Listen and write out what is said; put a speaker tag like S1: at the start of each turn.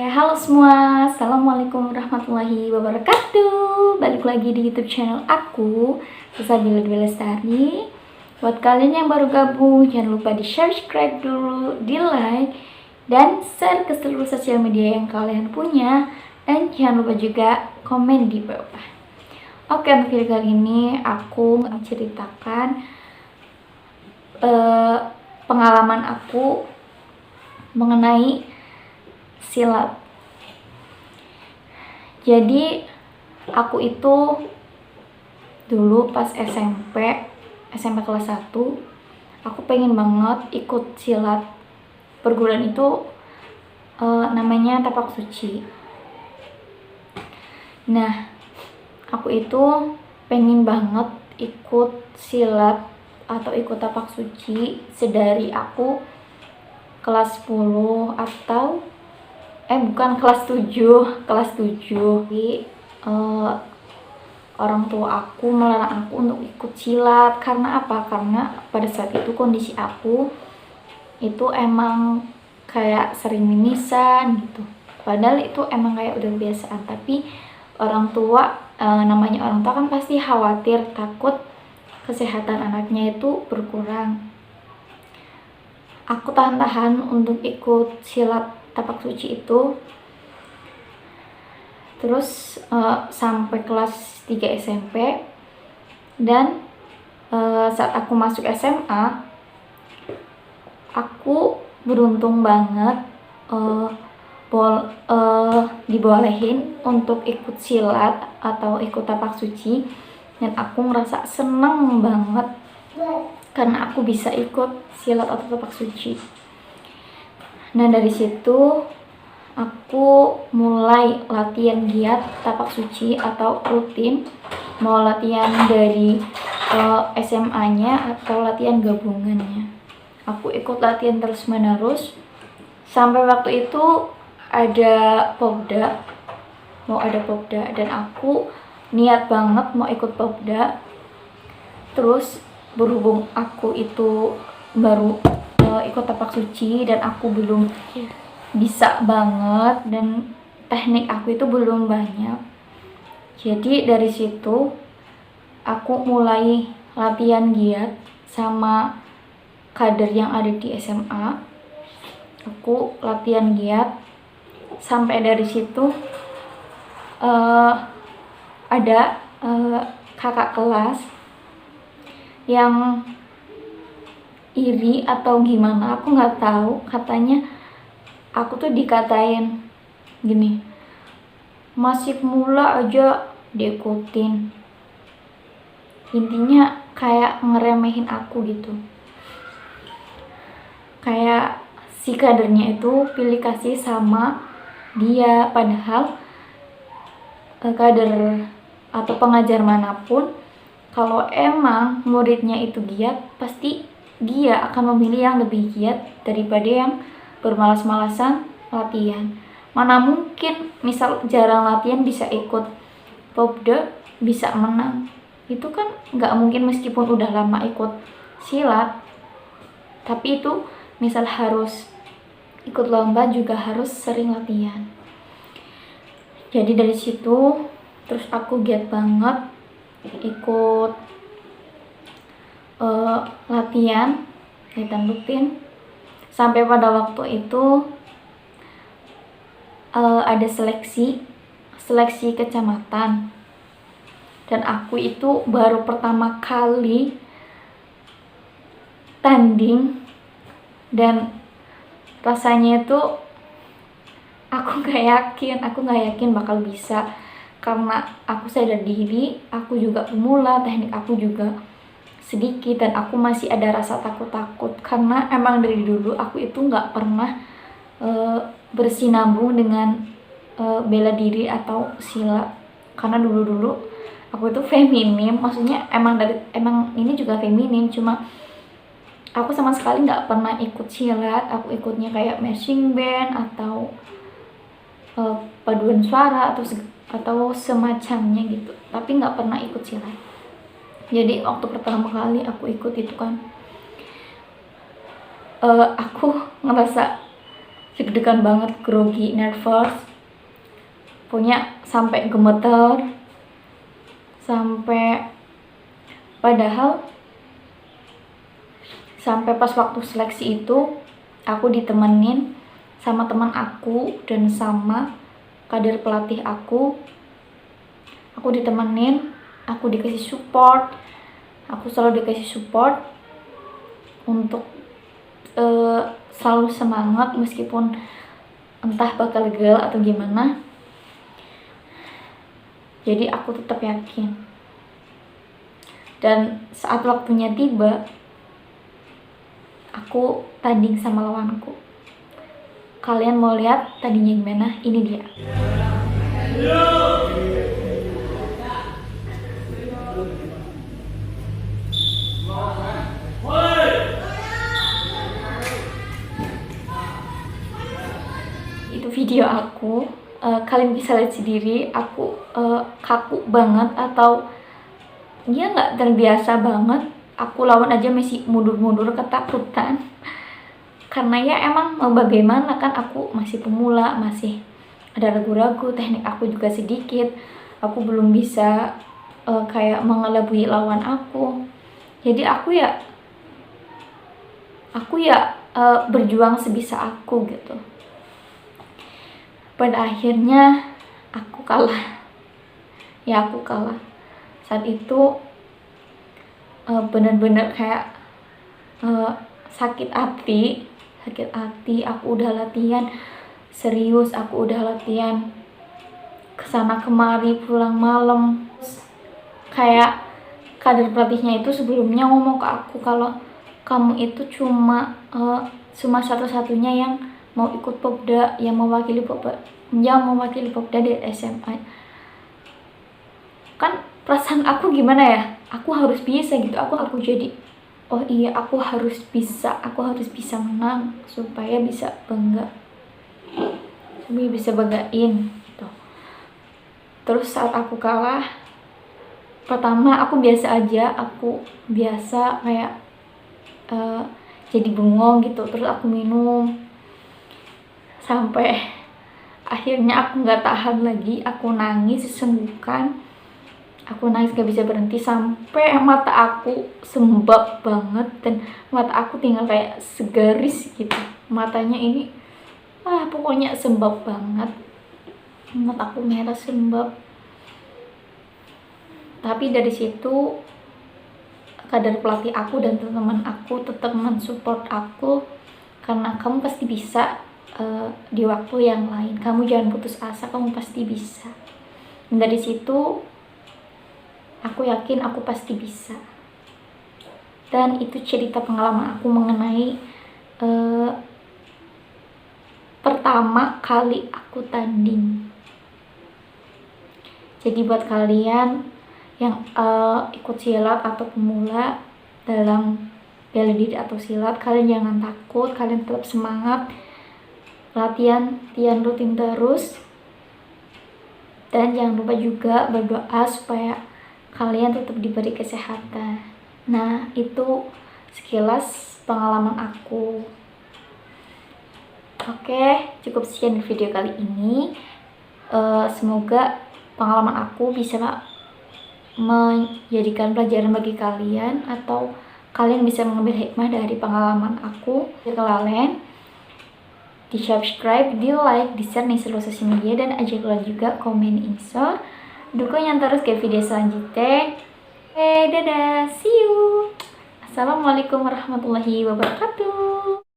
S1: Halo semua, Assalamualaikum warahmatullahi wabarakatuh. Balik lagi di YouTube channel aku, Salsabila Dwi Lestari. Buat kalian yang baru gabung, jangan lupa di subscribe dulu, di like, dan share ke seluruh sosial media yang kalian punya. Dan jangan lupa juga komen di bawah. Oke, untuk video kali ini aku menceritakan pengalaman aku mengenai silat. Jadi aku itu dulu pas SMP kelas 1, aku pengen banget ikut silat perguruan itu, namanya tapak suci. Nah, aku itu pengen banget ikut silat atau ikut tapak suci sedari aku kelas 10 atau bukan kelas 7. Jadi orang tua aku melarang aku untuk ikut silat. Karena apa? Karena pada saat itu kondisi aku itu emang kayak sering mimisan gitu. Padahal itu emang kayak udah kebiasaan, tapi orang tua, namanya orang tua kan pasti khawatir, takut kesehatan anaknya itu berkurang. Aku tahan-tahan untuk ikut silat tapak suci itu, terus sampai kelas 3 SMP. Dan saat aku masuk SMA, aku beruntung banget dibolehin untuk ikut silat atau ikut tapak suci, dan aku ngerasa seneng banget karena aku bisa ikut silat atau tapak suci. Nah, dari situ aku mulai latihan giat tapak suci atau rutin, mau latihan dari SMA-nya atau latihan gabungannya. Aku ikut latihan terus menerus sampai waktu itu mau ada popda, dan aku niat banget mau ikut popda. Terus berhubung aku itu baru ikut tapak suci dan aku belum bisa banget, dan teknik aku itu belum banyak. Jadi dari situ aku mulai latihan giat sama kader yang ada di SMA. Aku latihan giat sampai dari situ ada kakak kelas yang iri atau gimana, aku nggak tahu. Katanya aku tuh dikatain gini, masih pemula aja diikutin. Intinya kayak ngeremehin aku gitu, kayak si kadernya itu pilih kasih sama dia. Padahal kader atau pengajar manapun, kalau emang muridnya itu giat, pasti dia akan memilih yang lebih giat daripada yang bermalas-malasan latihan. Mana mungkin misal jarang latihan bisa ikut popda, bisa menang. Itu kan nggak mungkin meskipun udah lama ikut silat. Tapi itu misal harus ikut lomba juga harus sering latihan. Jadi dari situ terus aku giat banget ikut latihan rutin, sampai pada waktu itu ada seleksi kecamatan, dan aku itu baru pertama kali tanding, dan rasanya itu aku nggak yakin bakal bisa. Karena aku sadar diri, aku juga pemula, teknik aku juga sedikit, dan aku masih ada rasa takut-takut. Karena emang dari dulu aku itu nggak pernah bersinambung dengan bela diri atau silat. Karena dulu aku itu feminim, maksudnya emang ini juga feminim, cuma aku sama sekali nggak pernah ikut silat. Aku ikutnya kayak marching band atau paduan suara atau semacamnya gitu, tapi nggak pernah ikut silat. Jadi waktu pertama kali aku ikut itu kan, aku ngerasa deg-degan banget, grogi, nervous, punya sampai gemeter, sampai padahal sampai pas waktu seleksi itu aku ditemenin sama teman aku dan sama kader pelatih aku ditemenin, aku dikasih support, aku selalu dikasih support untuk selalu semangat meskipun entah bakal gagal atau gimana. Jadi aku tetap yakin. Dan saat waktunya tiba, aku tanding sama lawanku. Kalian mau lihat tandingnya gimana? Ini dia. Itu video aku. Kalian bisa lihat sendiri, aku kaku banget atau dia nggak terbiasa banget. Aku lawan aja masih mundur-mundur ketakutan. Karena ya emang mau bagaimana kan, aku masih pemula, masih ada ragu-ragu, teknik aku juga sedikit. Aku belum bisa kayak mengelabui lawan aku. Jadi aku ya berjuang sebisa aku gitu. Pada akhirnya aku kalah. Ya aku kalah. Saat itu bener-bener kayak sakit hati. Aku udah latihan serius, aku udah latihan kesana kemari, pulang malam. Kayak kader pelatihnya itu sebelumnya ngomong ke aku kalau kamu itu cuma satu-satunya yang mau ikut Popda, yang mewakili Popda di SMA. Kan perasaan aku gimana ya, aku harus bisa gitu. Aku jadi oh iya, aku harus bisa menang supaya bisa banggain gitu. Terus saat aku kalah, pertama aku biasa aja, aku biasa kayak jadi bengong gitu. Terus aku minum sampai akhirnya aku nggak tahan lagi, aku nangis sesenggukan. Aku nangis gak bisa berhenti sampai mata aku sembab banget dan mata aku tinggal kayak segaris gitu. Matanya ini pokoknya sembab banget, mata aku merah sembab. Tapi dari situ kader pelatih aku dan teman-teman aku tetap mensupport aku, karena kamu pasti bisa. Di waktu yang lain kamu jangan putus asa, kamu pasti bisa. Dan dari situ aku yakin aku pasti bisa. Dan itu cerita pengalaman aku mengenai pertama kali aku tanding. Jadi buat kalian yang ikut silat atau pemula dalam bela diri atau silat, kalian jangan takut, kalian tetap semangat, latihan rutin terus, dan jangan lupa juga berdoa supaya kalian tetap diberi kesehatan. Nah, itu sekilas pengalaman aku. Oke, cukup sekian di video kali ini. Semoga pengalaman aku bisa menjadikan pelajaran bagi kalian, atau kalian bisa mengambil hikmah dari pengalaman aku. Kalian di subscribe, di like, di share di seluruh sosial media, dan ajak kalian juga komen insert. Dukung yang terus ke video selanjutnya. Dadah, see you. Assalamualaikum warahmatullahi wabarakatuh.